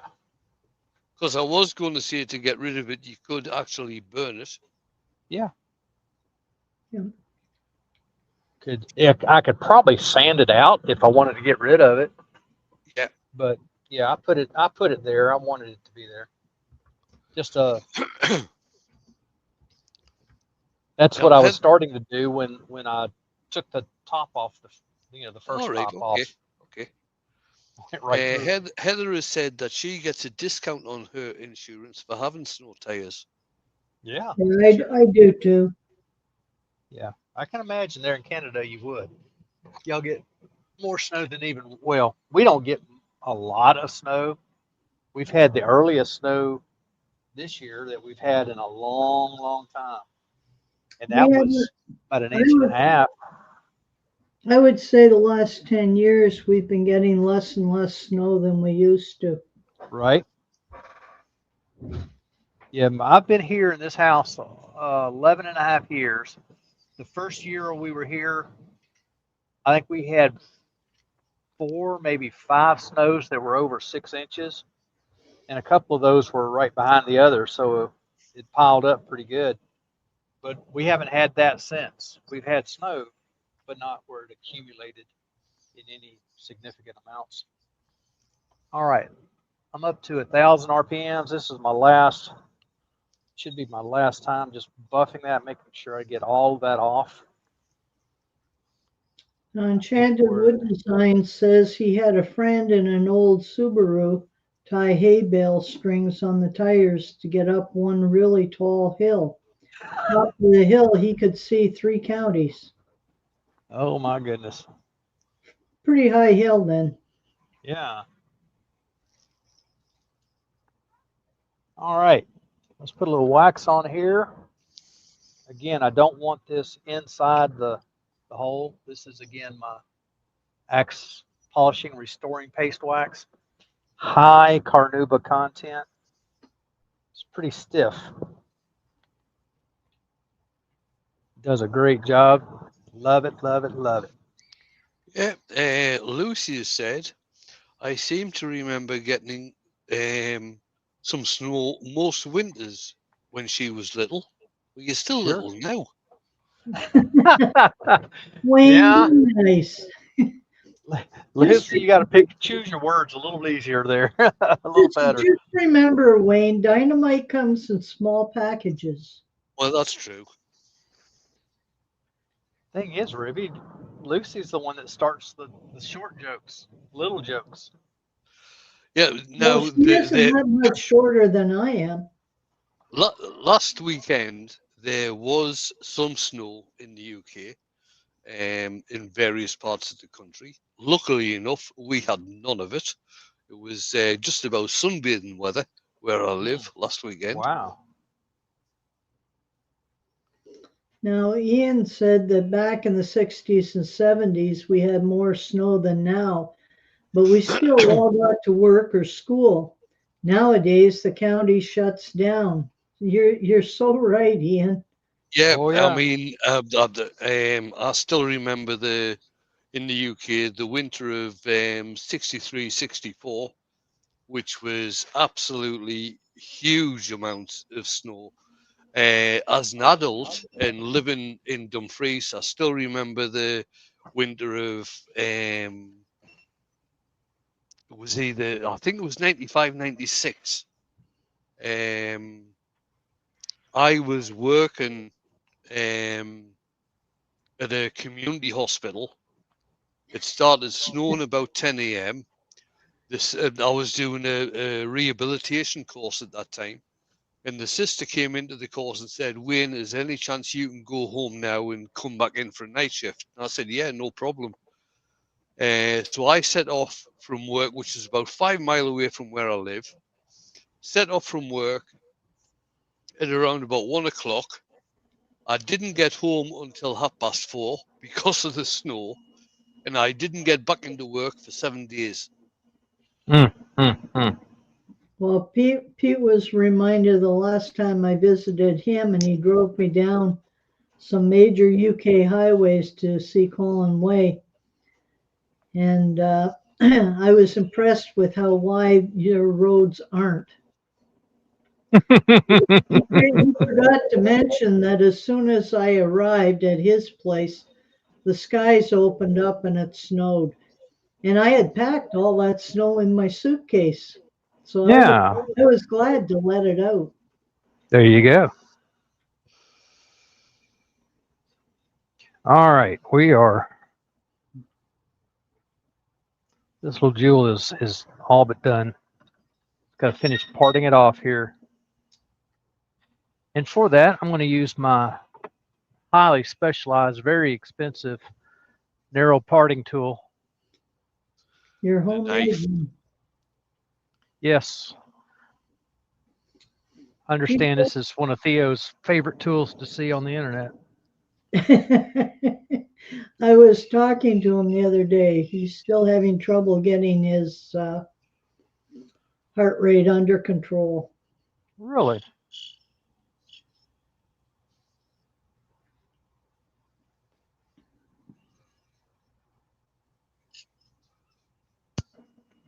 Because I was going to say to get rid of it, you could actually burn it. Yeah. Yeah. I could probably sand it out if I wanted to get rid of it. Yeah. But yeah, I put it there. I wanted it to be there. Just that's Now, what I was starting to do when I took the top off the first all right, top okay, off. okay. Went right through. Heather has said that she gets a discount on her insurance for having snow tires. Yeah. Yeah, Sure. I do too. Yeah. I can imagine there in Canada you would. Y'all get more snow than well, we don't get a lot of snow. We've had the earliest snow this year that we've had in a long, long time. And that Yeah, was about an I inch and a would, half. I would say the last 10 years we've been getting less and less snow than we used to. Right? Yeah, I've been here in this house 11 and a half years. The first year we were here, I think we had 4, maybe 5 snows that were over 6 inches. And a couple of those were right behind the other. So it piled up pretty good. But we haven't had that since. We've had snow, but not where it accumulated in any significant amounts. All right, I'm up to 1,000 RPMs. This is should be my last time just buffing that, making sure I get all of that off. Enchanted Wood Design says he had a friend in an old Subaru tie hay bale strings on the tires to get up one really tall hill. Top of the hill, he could see 3 counties. Oh my goodness. Pretty high hill then. Yeah. All right, let's put a little wax on here. Again, I don't want this inside the hole. This is again my Axe Polishing Restoring Paste Wax. high carnauba content. It's pretty stiff. Does a great job. Love it, love it, love it. Yeah, Lucy has said, I seem to remember getting some snow most winters when she was little. Well, you're still Sure. little now. Wayne, Yeah, be nice. Lucy, you got to choose your words a little easier there, a little better. Just remember, Wayne, dynamite comes in small packages. Well, that's true. Thing is, Ruby, Lucy's the one that starts the short jokes, little jokes. Yeah, Well, now she isn't that much shorter than I am. last weekend there was some snow in the UK, in various parts of the country. Luckily enough, we had none of it. It was just about sunbathing weather where I live last weekend. Wow. Now, Ian said that back in the 60s and 70s, we had more snow than now, but we still all got to work or school. Nowadays, the county shuts down. You're so right, Ian. Yeah, Oh I yeah. mean, I still remember in the UK the winter of 63, 64, which was absolutely huge amounts of snow. As an adult and living in Dumfries, I still remember the winter of it was either, I think it was 95, 96. I was working at a community hospital. It started snowing about 10 a.m. I was doing a rehabilitation course at that time. And the sister came into the course and said, Wayne, is there any chance you can go home now and come back in for a night shift? And I said, yeah, no problem. So I set off from work, which is about 5 miles away from where I live. Set off from work at around about 1 o'clock. I didn't get home until 4:30 because of the snow. And I didn't get back into work for 7 days. Mm, mm, mm. Well, Pete was reminded the last time I visited him, and he drove me down some major UK highways to see Colin Way. And I was impressed with how wide your roads aren't. He forgot to mention that as soon as I arrived at his place, the skies opened up and it snowed. And I had packed all that snow in my suitcase. So Yeah. I was glad to let it out. There you go. All right, we are. This little jewel is all but done. Got to finish parting it off here. And for that, I'm going to use my highly specialized, very expensive narrow parting tool. Your The homemade knife. one. Yes. I understand this is one of Theo's favorite tools to see on the internet. I was talking to him the other day. He's still having trouble getting his heart rate under control. Really?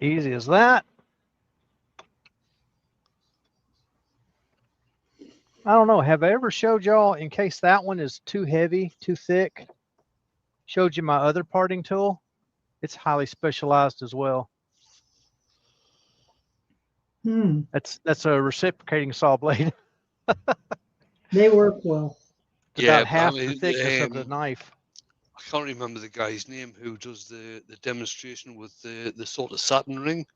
Easy as that. I don't know. Have I ever showed y'all, in case that one is too heavy, too thick, showed you my other parting tool? It's highly specialized as well. That's a reciprocating saw blade. They work well. It's Yeah, about half I the mean, thickness of the knife. I can't remember the guy's name who does the demonstration with the sort of satin ring.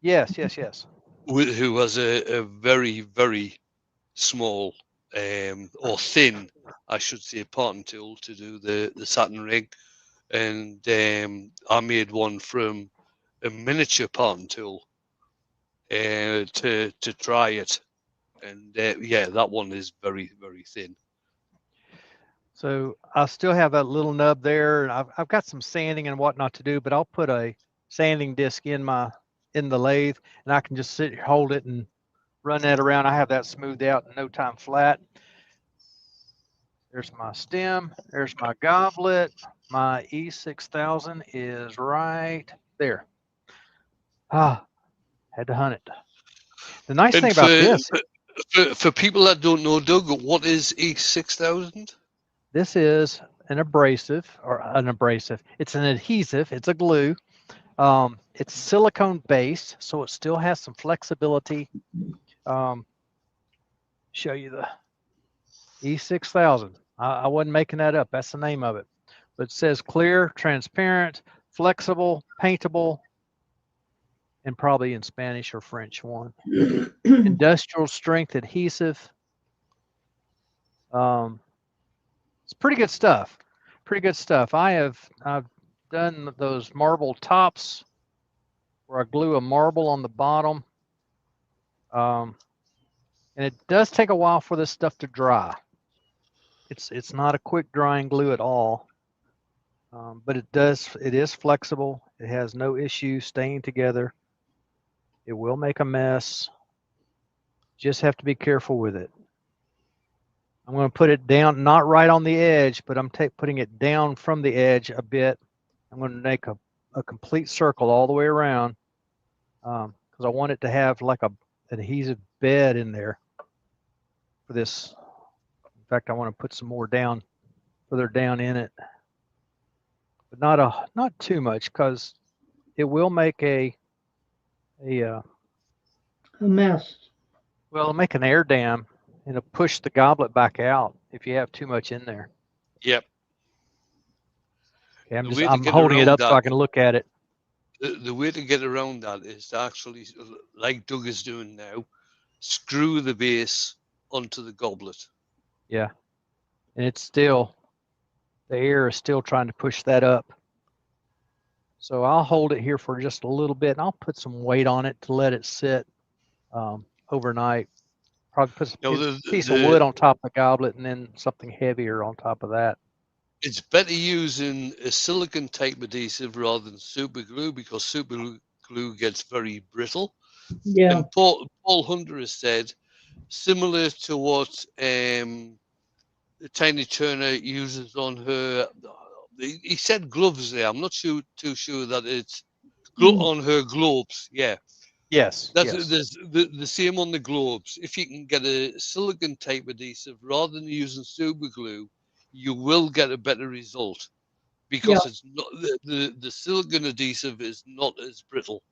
Yes, yes, yes. Who has a very, very small or thin, I should say, parting tool to do the satin ring. And I made one from a miniature parting tool to try it. And yeah, that one is very, very thin. So I still have that little nub there, and I've got some sanding and whatnot to do, but I'll put a sanding disc in the lathe, and I can just sit here, hold it, and run that around. I have that smoothed out in no time flat. There's my stem. There's my goblet. My E6000 is right there. Ah, had to hunt it. The nice thing And about this, for people that don't know, Doug, what is E6000? this is an abrasive, or an abrasive. It's an adhesive. It's a glue. It's silicone based, so it still has some flexibility. Show you the E6000. I wasn't making that up. That's the name of it. But it says clear, transparent, flexible, paintable, and probably in Spanish or French one. Industrial strength adhesive. It's pretty good stuff. Pretty good stuff. I've done those marble tops where I glue a marble on the bottom. And it does take a while for this stuff to dry. It's not a quick drying glue at all. But it is flexible. It has no issue staying together. It will make a mess. Just have to be careful with it. I'm going to put it down, not right on the edge, but I'm putting it down from the edge a bit. I'm going to make a complete circle all the way around because I want it to have like an adhesive bed in there for this. In fact, I want to put some more down, further down in it, but not too much because it will make a mess. well, it'll make an air dam and it'll push the goblet back out if you have too much in there. Yep. Okay, I'm holding it up so I can look at it. The way to get around that is to actually, like Doug is doing now, screw the base onto the goblet. Yeah. And it's still, the air is still trying to push that up. So I'll hold it here for just a little bit and I'll put some weight on it to let it sit overnight. Probably put a piece of wood on top of the goblet and then something heavier on top of that. It's better using a silicone type adhesive rather than super glue because super glue gets very brittle. Yeah. And Paul Hunter has said, similar to what Tiny Turner uses on her, he said gloves there. I'm not too sure that it's on her globes. Yeah. Yes. There's the same on the globes. If you can get a silicone type adhesive rather than using super glue, you will get a better result because it's not the silicone adhesive is not as brittle.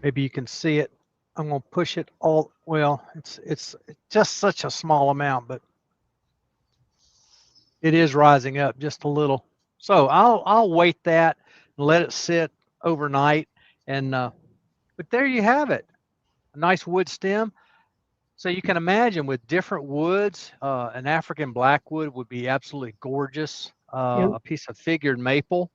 Maybe you can see it. I'm going to push it all. Well, it's just such a small amount, but it is rising up just a little. So I'll wait that and let it sit overnight. And but there you have it, a nice wood stem. So you can imagine with different woods, an African blackwood would be absolutely gorgeous. A piece of figured maple.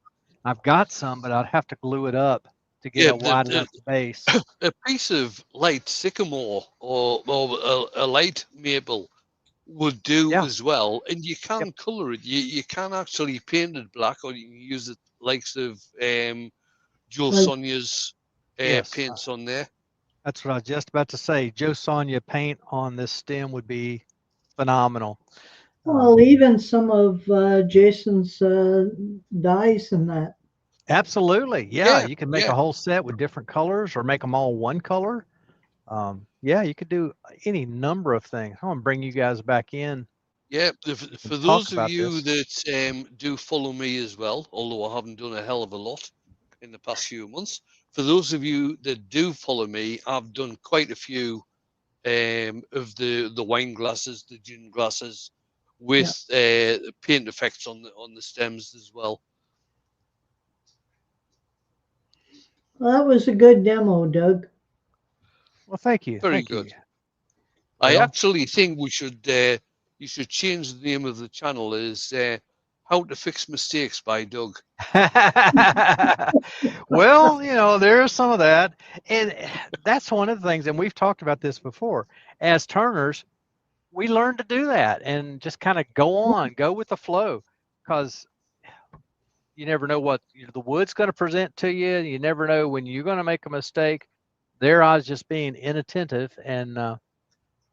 I've got some, but I'd have to glue it up to get a wide enough base. A piece of light sycamore or a light maple would do as well. And you can color it. You can actually paint it black, or you can use the likes of Joe Sonia's paints on there. That's what I was just about to say. Joe Sonia paint on this stem would be phenomenal. Well, even some of Jason's dyes and that. Absolutely. Yeah, you can make a whole set with different colors or make them all one color. Yeah, you could do any number of things. I want to bring you guys back in. Yeah, for those of you that do follow me as well, although I haven't done a hell of a lot in the past few months, for those of you that do follow me, I've done quite a few of the wine glasses, the gin glasses, with paint effects on the stems as well. Well, that was a good demo, Doug. Well, thank you. Very good. I actually think we should you should change the name of the channel as How to Fix Mistakes by Doug. Well, there's some of that. And that's one of the things, and we've talked about this before. As turners, we learn to do that and just kind of go with the flow. Because you never know what the wood's going to present to you. You never know when you're going to make a mistake. There, I was just being inattentive and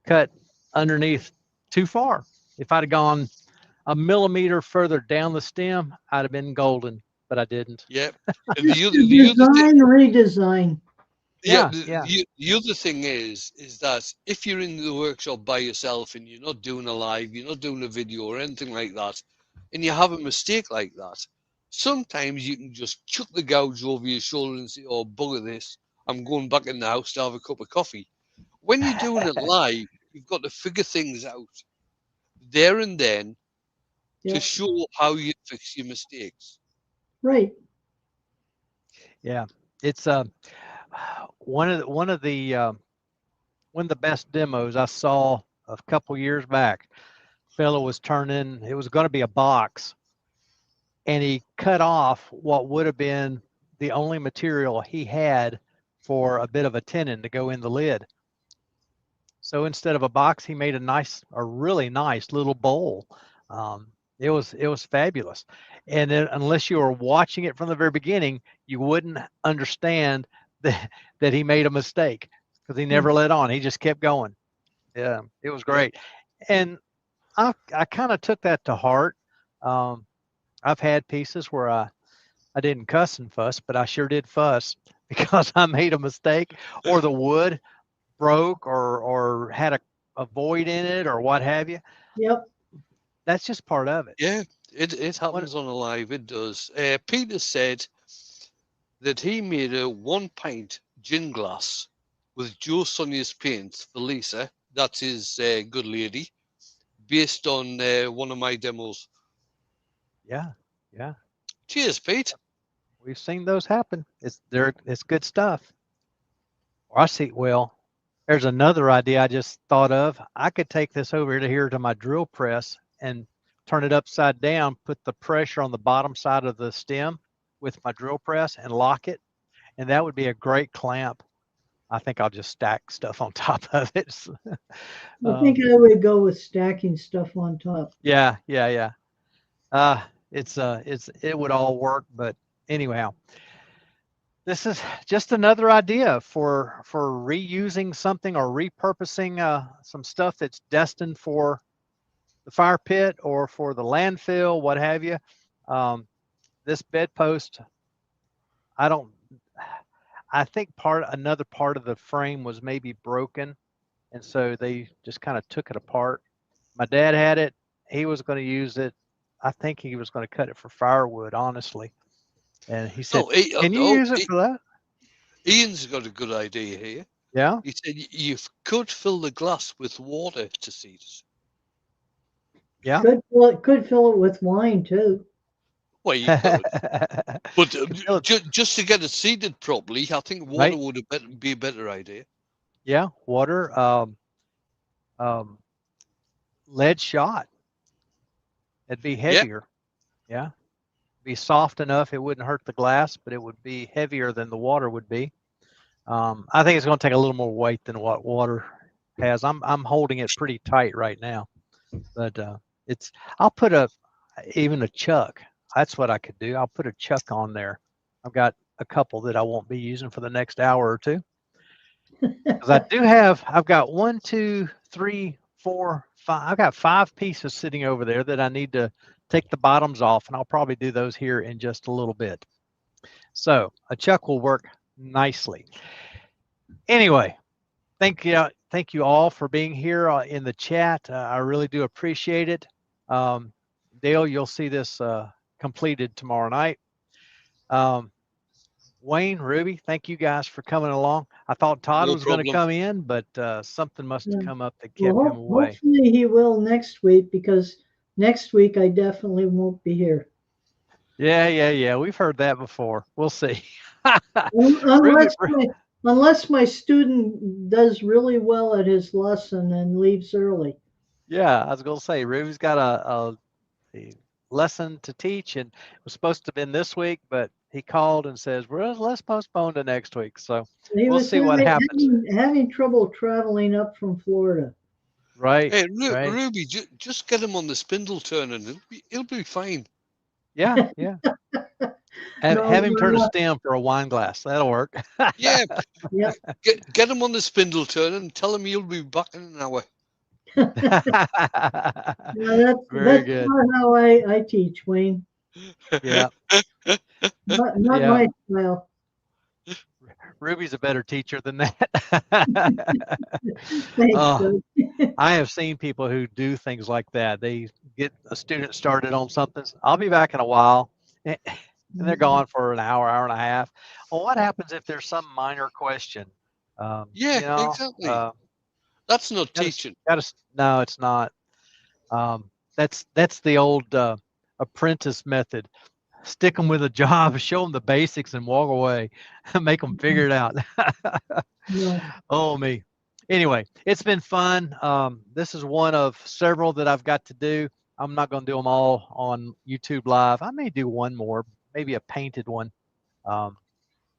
cut underneath too far. If I'd have gone a millimeter further down the stem, I'd have been golden, but I didn't. Yep. And Just the other thing, design, redesign. yeah, Yeah. the other thing is that if you're in the workshop by yourself and you're not doing a live, you're not doing a video or anything like that, and you have a mistake like that, sometimes you can just chuck the gouge over your shoulder and say, "Oh, bugger this! I'm going back in the house to have a cup of coffee." When you're doing it live, you've got to figure things out there and then to Yep. show how you fix your mistakes. Right. Yeah. It's one of the best demos I saw a couple years back. Fellow was turning. It was going to be a box, and he cut off what would have been the only material he had for a bit of a tenon to go in the lid. So instead of a box, he made a really nice little bowl. It was fabulous, and then, unless you were watching it from the very beginning, you wouldn't understand that he made a mistake because he never let on. He just kept going. Yeah, it was great, and I kind of took that to heart. I've had pieces where I didn't cuss and fuss, but I sure did fuss because I made a mistake, or the wood broke, or had a void in it, or what have you. Yep. That's just part of it. Yeah, it happens on a live. It does. Peter said that he made a 1-pint gin glass with Joe Sonia's paint for Lisa. That's his good lady, based on one of my demos. Yeah. Cheers, Pete. We've seen those happen. It's good stuff. Or I see. Well, there's another idea I just thought of. I could take this over here to my drill press and turn it upside down, put the pressure on the bottom side of the stem with my drill press and lock it. And that would be a great clamp. I think I'll just stack stuff on top of it. I think I would go with stacking stuff on top. Yeah. It would all work, but anyhow, this is just another idea for reusing something or repurposing some stuff that's destined for the fire pit or for the landfill, what have you. This bedpost, I think another part of the frame was maybe broken, and so they just kind of took it apart. My dad had it. He was going to use it. I think he was going to cut it for firewood, honestly. And he said, "Can you use it for that?" Ian's got a good idea here. Yeah. He said you could fill the glass with water to seed it. Yeah. Could fill it with wine too. Well, you could. But just to get it seeded properly, I think water would be a better idea. Yeah, water, lead shot. It'd be heavier. Yeah. Be soft enough it wouldn't hurt the glass, but it would be heavier than the water would be. I think it's going to take a little more weight than what water has. I'm holding it pretty tight right now, but I'll put even a chuck. That's what I could do. I'll put a chuck on there. I've got a couple that I won't be using for the next hour or two. Because I've got 1, 2, 3, 4, 5. I've got 5 pieces sitting over there that I need to take the bottoms off, and I'll probably do those here in just a little bit. So a chuck will work nicely. Anyway, thank you all for being here in the chat. I really do appreciate it. Dale, you'll see this completed tomorrow night. Wayne, Ruby, thank you guys for coming along. I thought Todd was going to come in, but something must have come up that kept him away. Hopefully he will next week, because next week I definitely won't be here. Yeah. We've heard that before. We'll see. Unless my student does really well at his lesson and leaves early. Yeah, I was going to say, Ruby's got a lesson to teach, and it was supposed to have been this week, but he called and says, well, let's postpone to next week. So we'll see what happens. Having trouble traveling up from Florida. Right. Hey, right. Ruby, just get him on the spindle turner and he'll be fine. Yeah, yeah. No, Have him we're turn a not. stem for a wine glass. That'll work. Yeah, Yep. get him on the spindle turn and tell him you'll be back in an hour. Yeah, Very that's good. not how I teach, Wayne. Yeah, Not yeah. my style. Ruby's a better teacher than that. Thanks, Oh, Doug. I have seen people who do things like that. They get a student started on something. I'll be back in a while. And they're gone for an hour, hour and a half. Well, what happens if there's some minor question? Yeah, You know, exactly. That's not teaching. no, it's not. Um, that's the old apprentice method. Stick them with a job, show them the basics, and walk away. Make them figure it out. No. Oh me. Anyway, it's been fun. This is one of several that I've got to do. I'm not going to do them all on YouTube Live. I may do one more, maybe a painted one. Um,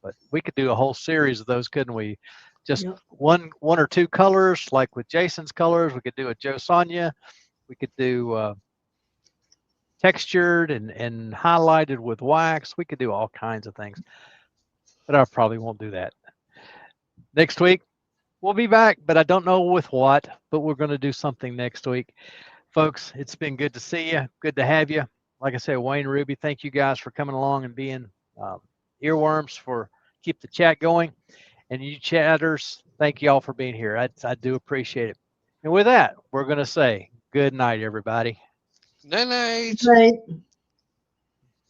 but we could do a whole series of those, couldn't we? Just Yep. one or two colors, like with Jason's colors. We could do a Joe Sonia. We could do textured and highlighted with wax. We could do all kinds of things, but I probably won't do that. Next week, we'll be back, but I don't know with what, but we're going to do something next week. Folks, it's been good to see you. Good to have you. Like I said, Wayne, Ruby, thank you guys for coming along and being earworms for keep the chat going. And you chatters, thank you all for being here. I do appreciate it. And with that, we're going to say good night, everybody. Night night. Right.